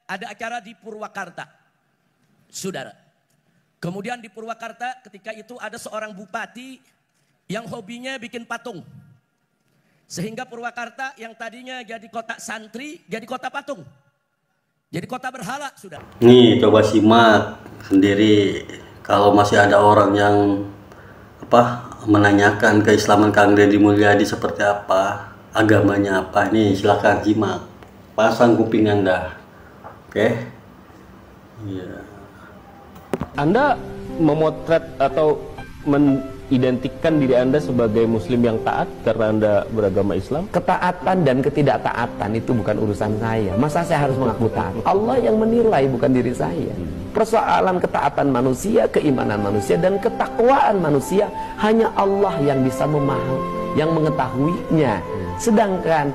ada acara di Purwakarta, saudara. Kemudian di Purwakarta ketika itu ada seorang bupati yang hobinya bikin patung. Sehingga Purwakarta yang tadinya jadi kota santri, jadi kota patung. Jadi kota berhala, saudara. Nih coba simak sendiri kalau masih ada orang yang menanyakan keislaman Kang Deddy Mulyadi seperti apa, agamanya apa. Nih silakan simak, pasang kuping Anda. Oke. Iya. Anda memotret atau mengidentikan diri Anda sebagai muslim yang taat karena Anda beragama Islam? Ketaatan dan ketidaktaatan itu bukan urusan saya. Masa saya harus mengaku taat? Allah yang menilai, bukan diri saya. Persoalan ketaatan manusia, keimanan manusia, dan ketakwaan manusia hanya Allah yang bisa memahami, yang mengetahuinya. Sedangkan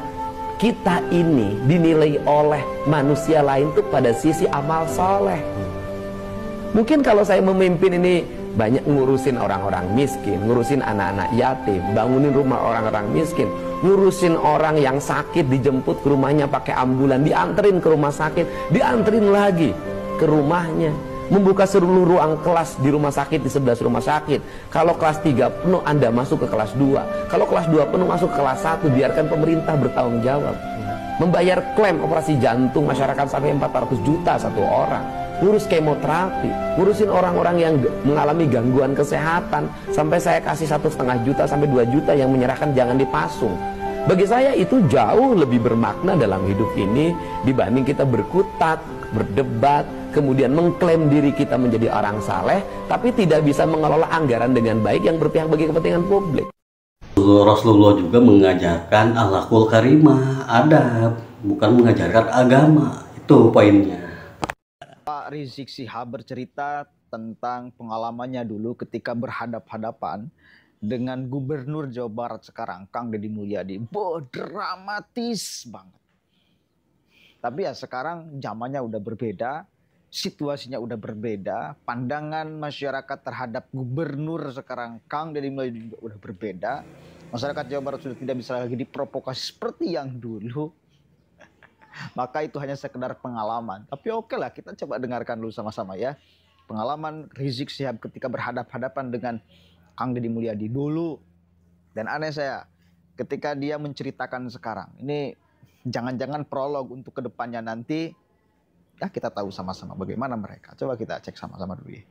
kita ini dinilai oleh manusia lain tuh pada sisi amal soleh. Mungkin kalau saya memimpin ini banyak ngurusin orang-orang miskin, ngurusin anak-anak yatim, bangunin rumah orang-orang miskin, ngurusin orang yang sakit, dijemput ke rumahnya pakai ambulan, dianterin ke rumah sakit, dianterin lagi ke rumahnya, membuka seluruh ruang kelas di rumah sakit, di 11 rumah sakit. Kalau kelas 3 penuh, Anda masuk ke kelas 2. Kalau kelas 2 penuh, masuk ke kelas 1. Biarkan pemerintah bertanggung jawab. Membayar klaim operasi jantung masyarakat sampai 400 juta satu orang. Ngurus kemoterapi, ngurusin orang-orang yang mengalami gangguan kesehatan, sampai saya kasih 1,5 juta sampai 2 juta yang menyerahkan jangan dipasung. Bagi saya itu jauh lebih bermakna dalam hidup ini dibanding kita berkutat, berdebat, kemudian mengklaim diri kita menjadi orang saleh, tapi tidak bisa mengelola anggaran dengan baik yang berpihak bagi kepentingan publik. Rasulullah juga mengajarkan akhlakul karimah, adab, bukan mengajarkan agama. Itu poinnya. Pak Rizik Syihab bercerita tentang pengalamannya dulu ketika berhadap-hadapan dengan Gubernur Jawa Barat sekarang, Kang Deddy Mulyadi. Dramatis banget. Tapi ya sekarang zamannya udah berbeda, situasinya udah berbeda, pandangan masyarakat terhadap Gubernur sekarang, Kang Deddy Mulyadi juga udah berbeda. Masyarakat Jawa Barat sudah tidak bisa lagi diprovokasi seperti yang dulu. Maka itu hanya sekedar pengalaman. Tapi oke lah, kita coba dengarkan dulu sama-sama ya. Pengalaman Rizik Syihab ketika berhadap-hadapan dengan Kang Deddy Mulyadi dulu. Dan aneh saya, ketika dia menceritakan sekarang. Ini jangan-jangan prolog untuk kedepannya nanti. Ya kita tahu sama-sama bagaimana mereka. Coba kita cek sama-sama dulu ya.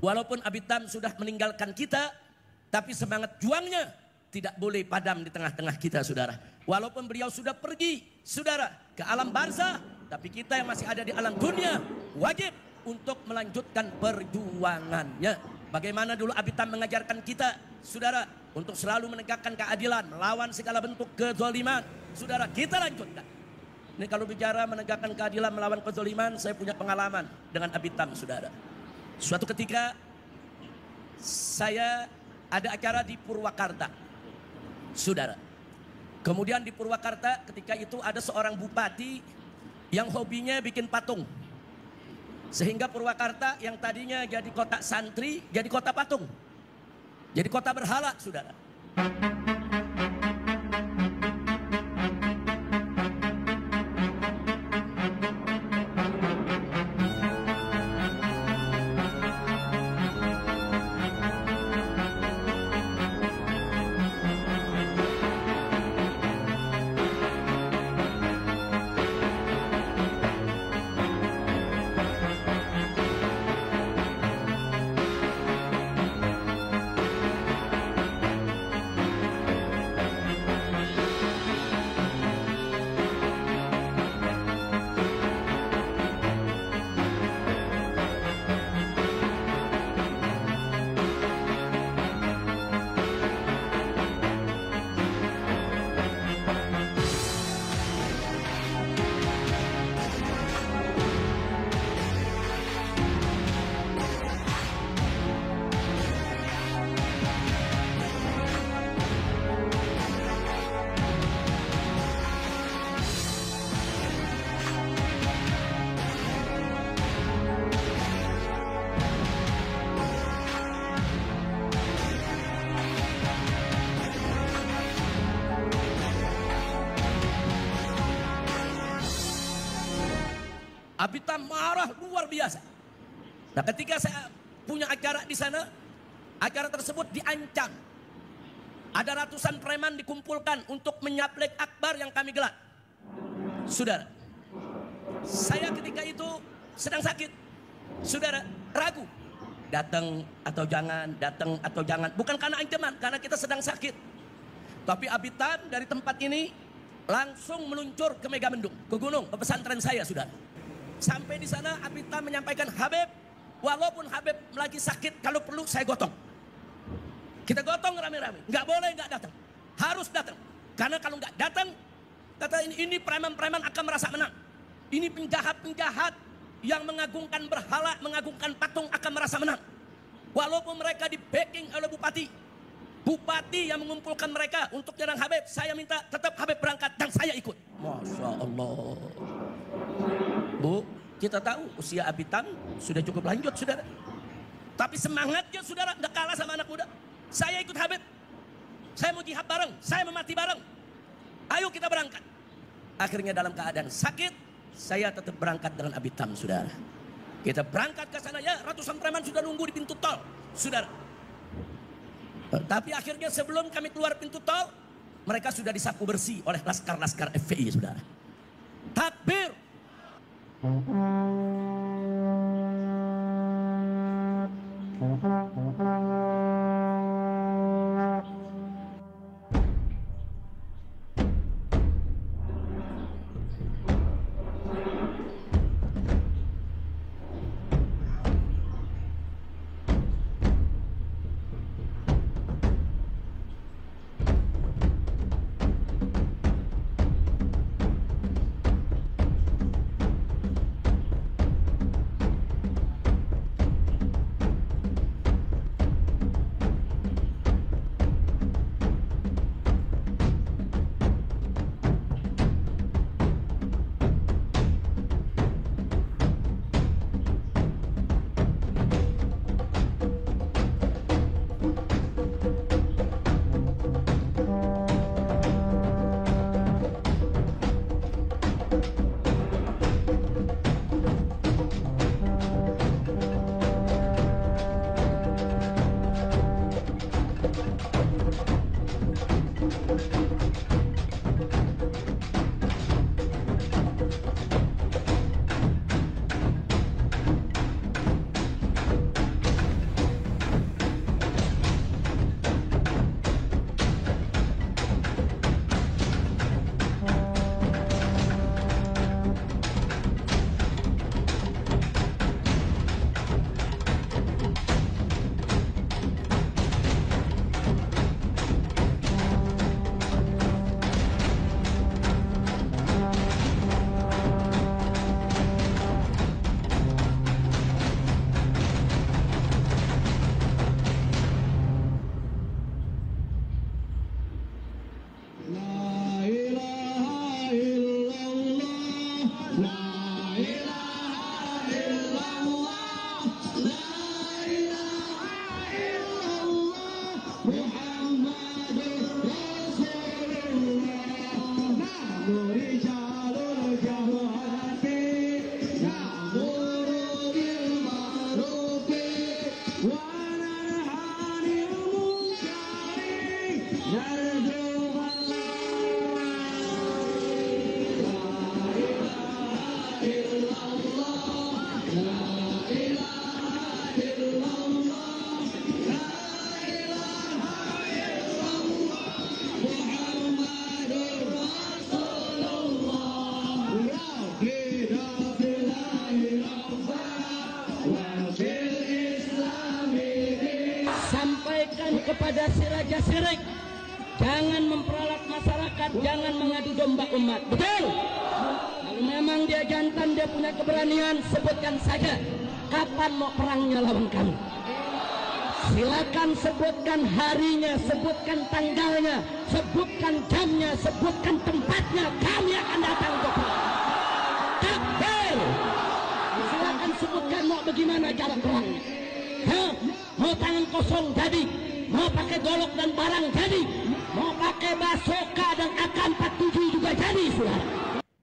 Walaupun Abitam sudah meninggalkan kita, tapi semangat juangnya tidak boleh padam di tengah-tengah kita, saudara. Walaupun beliau sudah pergi, saudara, ke alam barzah, tapi kita yang masih ada di alam dunia wajib untuk melanjutkan perjuangannya. Bagaimana dulu Abitam mengajarkan kita, saudara, untuk selalu menegakkan keadilan, melawan segala bentuk kezaliman. Saudara, kita lanjutkan. Ini kalau bicara menegakkan keadilan, melawan kezaliman, saya punya pengalaman dengan Abitam, saudara. Suatu ketika saya ada acara di Purwakarta, saudara. Kemudian di Purwakarta ketika itu ada seorang bupati yang hobinya bikin patung. Sehingga Purwakarta yang tadinya jadi kota santri, jadi kota patung. Jadi kota berhala, saudara. Abitam marah luar biasa. Nah, ketika saya punya acara di sana, acara tersebut diancam. Ada ratusan preman dikumpulkan untuk menyaplek akbar yang kami gelar. Saudara, saya ketika itu sedang sakit. Saudara, ragu. Datang atau jangan. Bukan karena ancaman, karena kita sedang sakit. Tapi Abitam dari tempat ini langsung meluncur ke Megamendung, ke gunung, ke pesantren saya, saudara. Sampai di sana Abitam menyampaikan, Habib, walaupun Habib lagi sakit, kalau perlu saya gotong. Kita gotong rame-rame, nggak boleh nggak datang, harus datang. Karena kalau nggak datang, kata ini preman-preman akan merasa menang. Ini penjahat-penjahat yang mengagungkan berhala, mengagungkan patung akan merasa menang. Walaupun mereka di backing oleh Bupati yang mengumpulkan mereka untuk nyerang Habib, saya minta tetap Habib berangkat dan saya ikut. Masya Allah. Bu, kita tahu usia Abitam sudah cukup lanjut, saudara. Tapi semangatnya, saudara, nggak kalah sama anak muda. Saya ikut Habib. Saya mau jihad bareng, saya mau mati bareng. Ayo kita berangkat. Akhirnya dalam keadaan sakit, saya tetap berangkat dengan Abitam, saudara. Kita berangkat ke sana, ya ratusan preman sudah nunggu di pintu tol, saudara. Tapi akhirnya sebelum kami keluar pintu tol, mereka sudah disapu bersih oleh laskar-laskar FPI, saudara. Takbir. Sampaikan kepada si raja syirik, jangan memperalat masyarakat, jangan mengadu domba umat. Betul? Kalau memang dia jantan, dia punya keberanian, sebutkan saja kapan mau perangnya lawan kami. Silakan sebutkan harinya, sebutkan tanggalnya, sebutkan jamnya, sebutkan tempatnya, kami akan datang untuk perang. Takbir. Silakan sebutkan mau bagaimana cara perangnya. Mau tangan kosong jadi, mau pakai golok dan barang jadi, mau pakai basoka dan AK-47 juga jadi, saudara.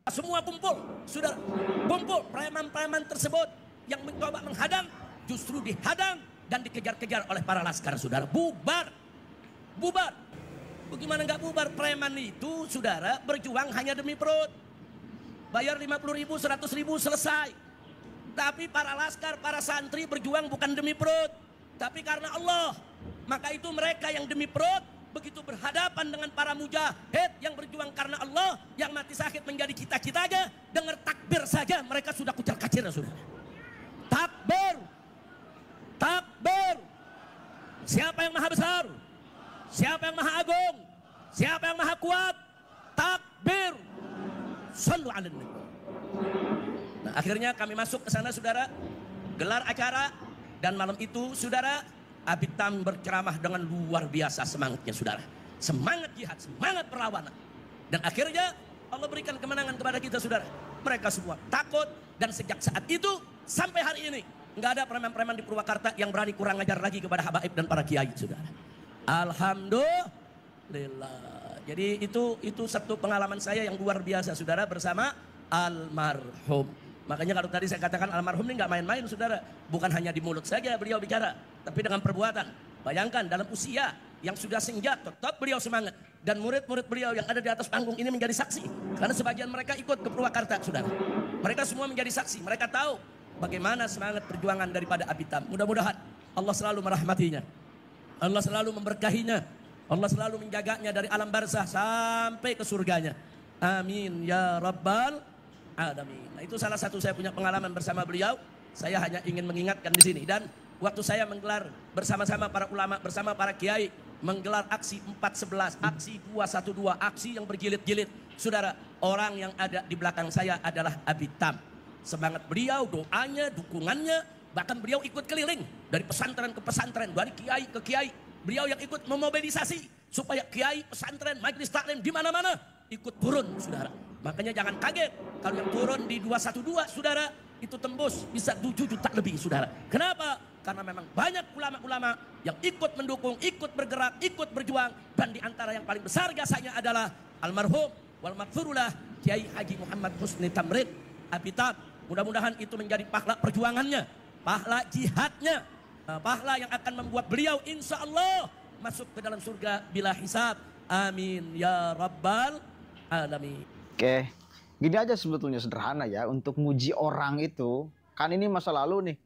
Semua kumpul, saudara. Kumpul, preman preman-preman tersebut yang mencoba menghadang, justru dihadang dan dikejar-kejar oleh para laskar, saudara. Bubar. Bubar. Bagaimana nggak bubar? Preman itu, saudara, berjuang hanya demi perut. Bayar 50.000, 100.000, selesai. Tapi para laskar, para santri berjuang bukan demi perut, tapi karena Allah. Maka itu mereka yang demi perut, begitu berhadapan dengan para mujahid yang berjuang karena Allah, yang mati syahid menjadi kita-kita aja, dengar takbir saja mereka sudah kucil-kacir, saudara. Takbir. Takbir. Siapa yang maha besar? Siapa yang maha agung? Siapa yang maha kuat? Takbir. Sallu ala nabi. Nah, akhirnya kami masuk ke sana, saudara, gelar acara, dan malam itu, saudara, Abitam berceramah dengan luar biasa semangatnya, saudara. Semangat jihad, semangat perlawanan. Dan akhirnya Allah berikan kemenangan kepada kita, saudara. Mereka semua takut, dan sejak saat itu sampai hari ini nggak ada preman-preman di Purwakarta yang berani kurang ajar lagi kepada habaib dan para kiai, saudara. Alhamdulillah. Jadi itu satu pengalaman saya yang luar biasa, saudara, bersama almarhum. Makanya kalau tadi saya katakan almarhum ini nggak main-main, saudara. Bukan hanya di mulut saja beliau bicara, tapi dengan perbuatan. Bayangkan dalam usia yang sudah senja, tetap beliau semangat. Dan murid-murid beliau yang ada di atas panggung ini menjadi saksi. Karena sebagian mereka ikut ke Purwakarta, saudara. Mereka semua menjadi saksi. Mereka tahu bagaimana semangat perjuangan daripada Abitam. Mudah-mudahan Allah selalu merahmatinya. Allah selalu memberkahinya. Allah selalu menjaganya dari alam barzah sampai ke surganya. Amin ya rabbal alamin. Nah, itu salah satu saya punya pengalaman bersama beliau. Saya hanya ingin mengingatkan di sini. Dan waktu saya menggelar bersama-sama para ulama, bersama para kiai, menggelar aksi 411, aksi 212, aksi yang berjilid-jilid. Saudara, orang yang ada di belakang saya adalah Abitam. Semangat beliau, doanya, dukungannya, bahkan beliau ikut keliling dari pesantren ke pesantren, dari kiai ke kiai. Beliau yang ikut memobilisasi supaya kiai, pesantren, majelis taklim di mana-mana ikut turun, saudara. Makanya jangan kaget kalau yang turun di 212, saudara, itu tembus bisa 7 juta lebih, saudara. Kenapa? Karena memang banyak ulama-ulama yang ikut mendukung, ikut bergerak, ikut berjuang. Dan di antara yang paling besar jasanya adalah almarhum wal maghfurullah Kiai Haji Muhammad Husni Tamrid Abitam. Mudah-mudahan itu menjadi pahala perjuangannya, pahala jihadnya, pahala yang akan membuat beliau insya Allah masuk ke dalam surga bila hisab. Amin ya rabbal alamin. Oke, gini aja sebetulnya sederhana ya, untuk muji orang itu, kan ini masa lalu nih.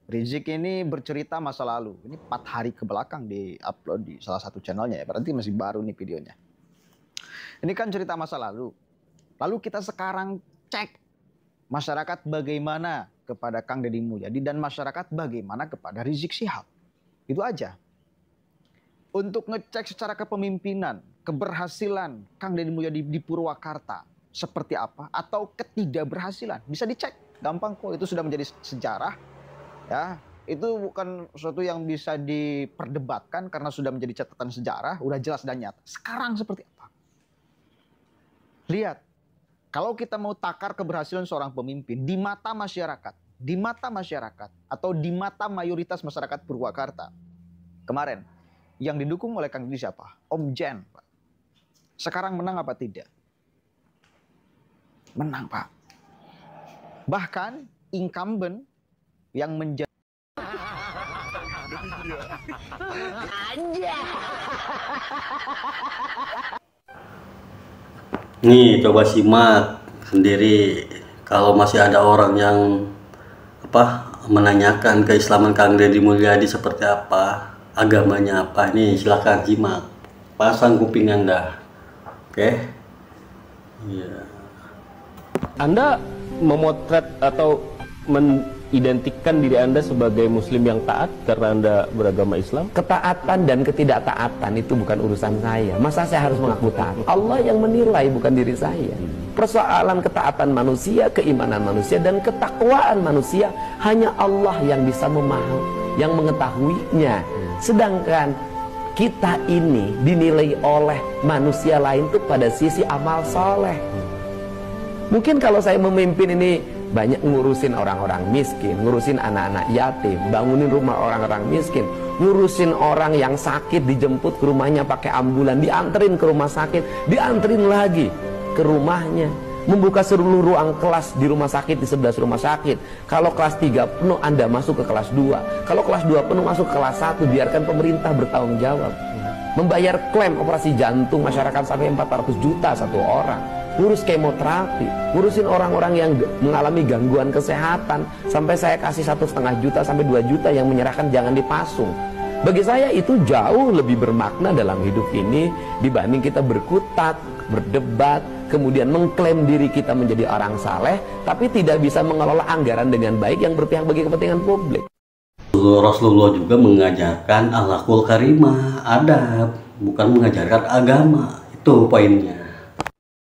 Rizik ini bercerita masa lalu, ini 4 hari ke belakang di upload di salah satu channelnya ya, berarti masih baru nih videonya. Ini kan cerita masa lalu. Lalu kita sekarang cek masyarakat bagaimana kepada Kang Deddy Mulyadi dan masyarakat bagaimana kepada Rizik Syihab. Itu aja. Untuk ngecek secara kepemimpinan, keberhasilan Kang Deddy Mulyadi di Purwakarta seperti apa atau ketidakberhasilan, bisa dicek. Gampang kok, itu sudah menjadi sejarah. Ya, itu bukan sesuatu yang bisa diperdebatkan karena sudah menjadi catatan sejarah, udah jelas dan nyata. Sekarang seperti apa? Lihat, kalau kita mau takar keberhasilan seorang pemimpin di mata masyarakat atau di mata mayoritas masyarakat Purwakarta. Kemarin yang didukung oleh Kang Deddy siapa? Om Jen, Pak. Sekarang menang apa tidak? Menang, Pak. Bahkan incumbent yang menjadi nih, coba simak sendiri. Kalau masih ada orang yang menanyakan keislaman Kang Deddy Mulyadi seperti apa, agamanya apa, nih silakan simak, pasang kuping Anda. Oke? Iya. Anda memotret atau mengidentikan diri Anda sebagai muslim yang taat karena Anda beragama Islam? Ketaatan dan ketidaktaatan itu bukan urusan saya. Masa saya harus mengaku taat? Allah yang menilai, bukan diri saya. Persoalan ketaatan manusia, keimanan manusia, dan ketakwaan manusia hanya Allah yang bisa memahami, yang mengetahuinya. Sedangkan kita ini dinilai oleh manusia lain tuh pada sisi amal soleh. Mungkin kalau saya memimpin ini banyak ngurusin orang-orang miskin, ngurusin anak-anak yatim, bangunin rumah orang-orang miskin, ngurusin orang yang sakit, dijemput ke rumahnya pakai ambulan, dianterin ke rumah sakit, dianterin lagi ke rumahnya. membuka seluruh ruang kelas di rumah sakit, di 11 rumah sakit. Kalau kelas 3 penuh, Anda masuk ke kelas 2. Kalau kelas 2 penuh, masuk ke kelas 1. Biarkan pemerintah bertanggung jawab. Membayar klaim operasi jantung masyarakat sampai 400 juta satu orang. Ngurus kemoterapi, ngurusin orang-orang yang mengalami gangguan kesehatan. Sampai saya kasih 1,5 juta sampai 2 juta yang menyerahkan jangan dipasung. Bagi saya itu jauh lebih bermakna dalam hidup ini dibanding kita berkutat, berdebat, kemudian mengklaim diri kita menjadi orang saleh, tapi tidak bisa mengelola anggaran dengan baik yang berpihak bagi kepentingan publik. Rasulullah juga mengajarkan akhlakul karimah, adab, bukan mengajarkan agama. Itu poinnya.